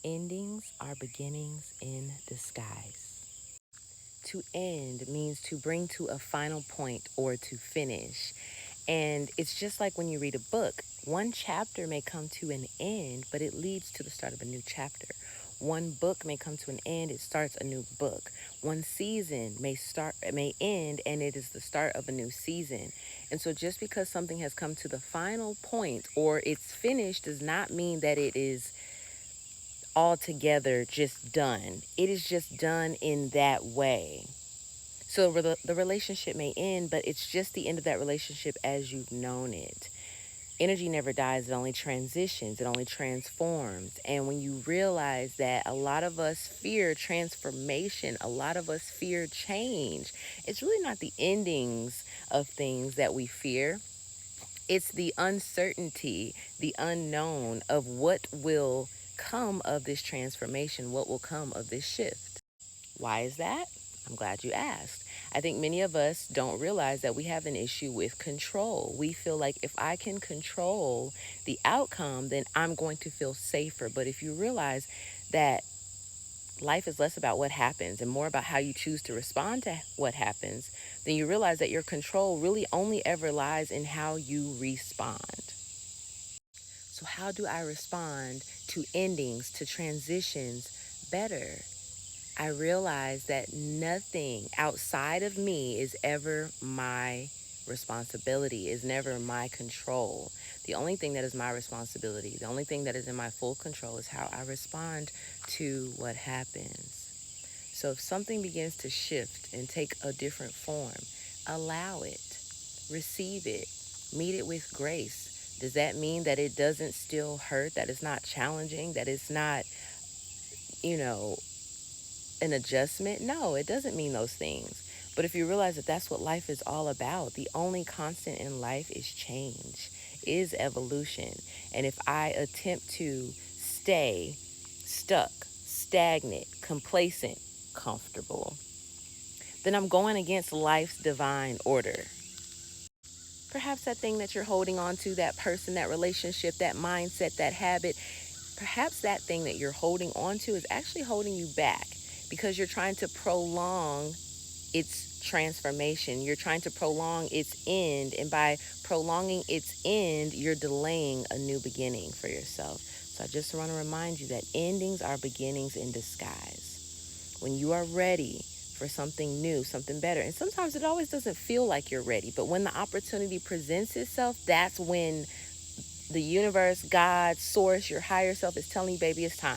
Endings are beginnings in disguise. To end means to bring to a final point or to finish. And it's just like when you read a book. One chapter may come to an end, but it leads to the start of a new chapter. One book may come to an end, it starts a new book. One season may end, and it is the start of a new season. And so just because something has come to the final point or it's finished does not mean that it is altogether just done. It is just done in that way. So the relationship may end, but it's just the end of that relationship as you've known it. Energy never dies, it only transitions, it only transforms. And when you realize that a lot of us fear transformation, a lot of us fear change, it's really not the endings of things that we fear. It's the uncertainty, the unknown of what will come of this transformation, what will come of this shift. Why is that? I'm glad you asked. I think many of us don't realize that we have an issue with control. We feel like if I can control the outcome, then I'm going to feel safer. But if you realize that life is less about what happens and more about how you choose to respond to what happens, then you realize that your control really only ever lies in how you respond. So, how do I respond to endings, to transitions better? I realize that nothing outside of me is ever my responsibility, is never my control. The only thing that is my responsibility, the only thing that is in my full control is how I respond to what happens. So if something begins to shift and take a different form, allow it, receive it, meet it with grace. Does that mean that it doesn't still hurt, that it's not challenging, that it's not, you know, an adjustment? No, it doesn't mean those things. But if you realize that that's what life is all about, the only constant in life is change, is evolution. And if I attempt to stay stuck, stagnant, complacent, comfortable, then I'm going against life's divine order. Perhaps that thing that you're holding on to, that person, that relationship, that mindset, that habit, perhaps that thing that you're holding on to is actually holding you back because you're trying to prolong its transformation. You're trying to prolong its end. And by prolonging its end, you're delaying a new beginning for yourself. So I just want to remind you that endings are beginnings in disguise. When you are ready for something new, something better, and sometimes it always doesn't feel like you're ready, but when the opportunity presents itself, that's when the universe, God, source, your higher self is telling you, baby, it's time.